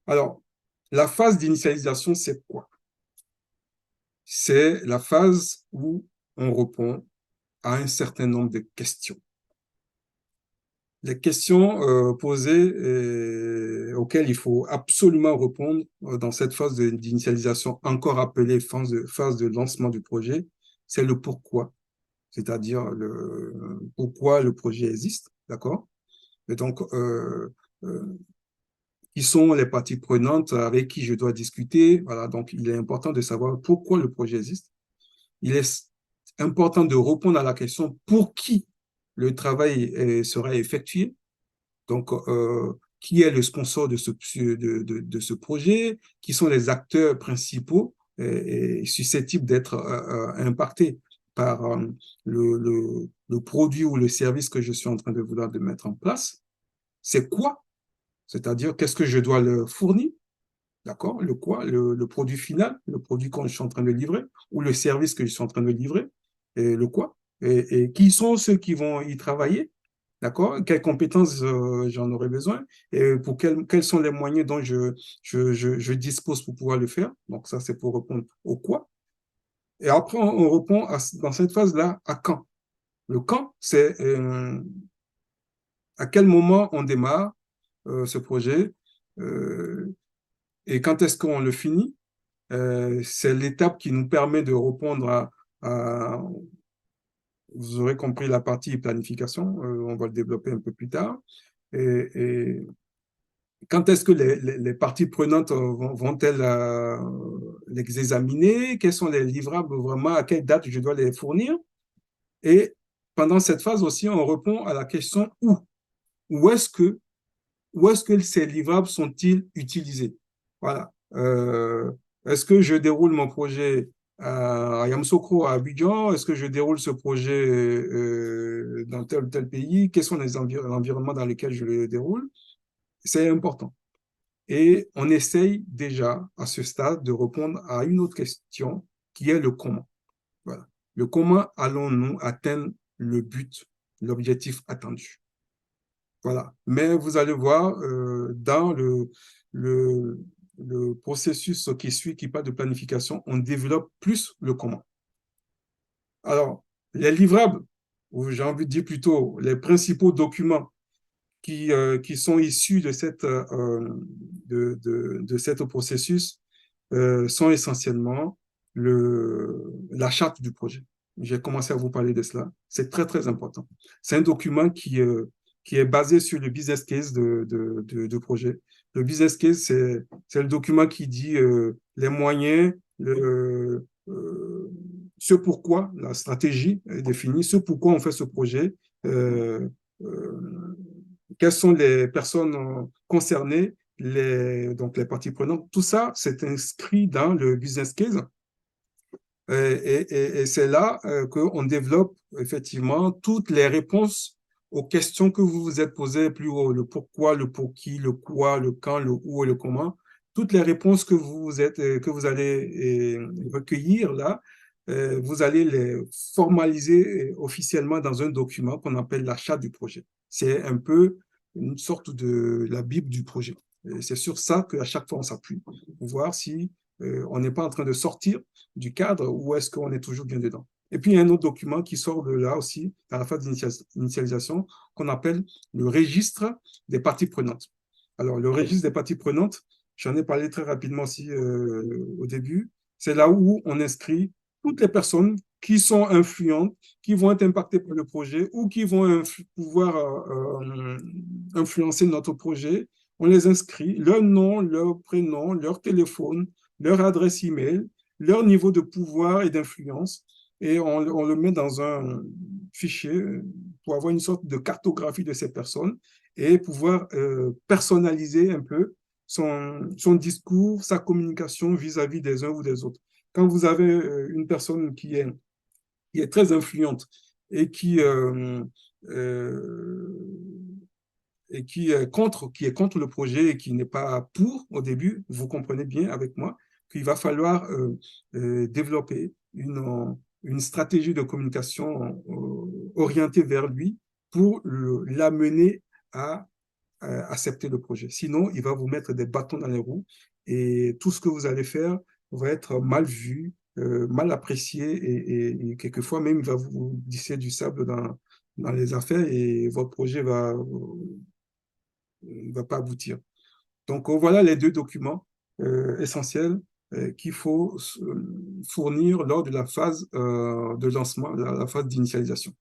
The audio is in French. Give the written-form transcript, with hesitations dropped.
Alors, la phase d'initialisation, c'est quoi? C'est la phase où on répond à un certain nombre de questions. Les questions posées auxquelles il faut absolument répondre dans cette phase d'initialisation, encore appelée phase de lancement du projet, c'est le pourquoi, c'est-à-dire le pourquoi le projet existe, d'accord? Et donc, qui sont les parties prenantes avec qui je dois discuter. Voilà, donc il est important de savoir pourquoi le projet existe. Il est important de répondre à la question pour qui le travail sera effectué. Donc, qui est le sponsor de ce projet, qui sont les acteurs principaux susceptibles d'être impactés par le produit ou le service que je suis en train de vouloir de mettre en place. C'est quoi? C'est-à-dire, qu'est-ce que je dois leur fournir? D'accord? Le quoi? Le produit final, le produit que je suis en train de livrer, ou le service que je suis en train de livrer, et le quoi? Et qui sont ceux qui vont y travailler? D'accord? Quelles compétences j'en aurai besoin? Et pour quels sont les moyens dont je dispose pour pouvoir le faire? Donc, ça, c'est pour répondre au quoi. Et après, on répond dans cette phase-là à quand. Le quand, c'est à quel moment on démarre ce projet et quand est-ce qu'on le finit. C'est l'étape qui nous permet de répondre vous aurez compris la partie planification, on va le développer un peu plus tard. Et quand est-ce que les parties prenantes vont-elles les examiner? Quels sont les livrables vraiment? À quelle date je dois les fournir? Et pendant cette phase aussi, on répond à la question où. Où est-ce que, où est-ce que ces livrables sont-ils utilisés? Voilà. Est-ce que je déroule mon projet à Yamoussoukro, à Abidjan? Est-ce que je déroule ce projet dans tel ou tel pays? Quels sont les environnements dans lesquels je le déroule? C'est important. Et on essaye déjà, à ce stade, de répondre à une autre question qui est le comment. Voilà. Le comment allons-nous atteindre le but, l'objectif attendu. Voilà. Mais vous allez voir, dans le, le processus qui suit, qui parle de planification, on développe plus le comment. Alors, les livrables, ou j'ai envie de dire plutôt les principaux documents qui sont issus de cet processus sont essentiellement la charte du projet. J'ai commencé à vous parler de cela. C'est très, très important. C'est un document qui est basé sur le business case de projet. Le business case, c'est le document qui dit les moyens, ce pourquoi la stratégie est définie, ce pourquoi on fait ce projet, euh, euh, quelles sont les personnes concernées, donc les parties prenantes. Tout ça, c'est inscrit dans le business case. Et c'est là qu'on développe effectivement toutes les réponses aux questions que vous vous êtes posées plus haut, le pourquoi, le pour qui, le quoi, le quand, le où et le comment. Toutes les réponses que vous allez recueillir là, vous allez les formaliser officiellement dans un document qu'on appelle la charte du projet. C'est un peu une sorte de la Bible du projet. C'est sur ça qu'à chaque fois on s'appuie pour voir si on n'est pas en train de sortir du cadre ou est-ce qu'on est toujours bien dedans. Et puis, il y a un autre document qui sort de là aussi, à la phase d'initialisation, qu'on appelle le registre des parties prenantes. Alors, le registre des parties prenantes, j'en ai parlé très rapidement aussi au début, c'est là où on inscrit toutes les personnes qui sont influentes, qui vont être impactées par le projet ou qui vont pouvoir influencer notre projet. On les inscrit, leur nom, leur prénom, leur téléphone, leur adresse email, leur niveau de pouvoir et d'influence, et on le met dans un fichier pour avoir une sorte de cartographie de ces personnes et pouvoir personnaliser un peu son discours, sa communication vis-à-vis des uns ou des autres. Quand vous avez une personne qui est très influente et euh, qui est contre le projet et qui n'est pas pour au début, vous comprenez bien avec moi qu'il va falloir développer une stratégie de communication orientée vers lui pour l'amener à accepter le projet. Sinon, il va vous mettre des bâtons dans les roues et tout ce que vous allez faire va être mal vu, mal apprécié et quelquefois même, il va vous disser du sable dans les affaires et votre projet va pas aboutir. Donc, voilà les deux documents essentiels qu'il faut fournir lors de la phase de lancement, la phase d'initialisation.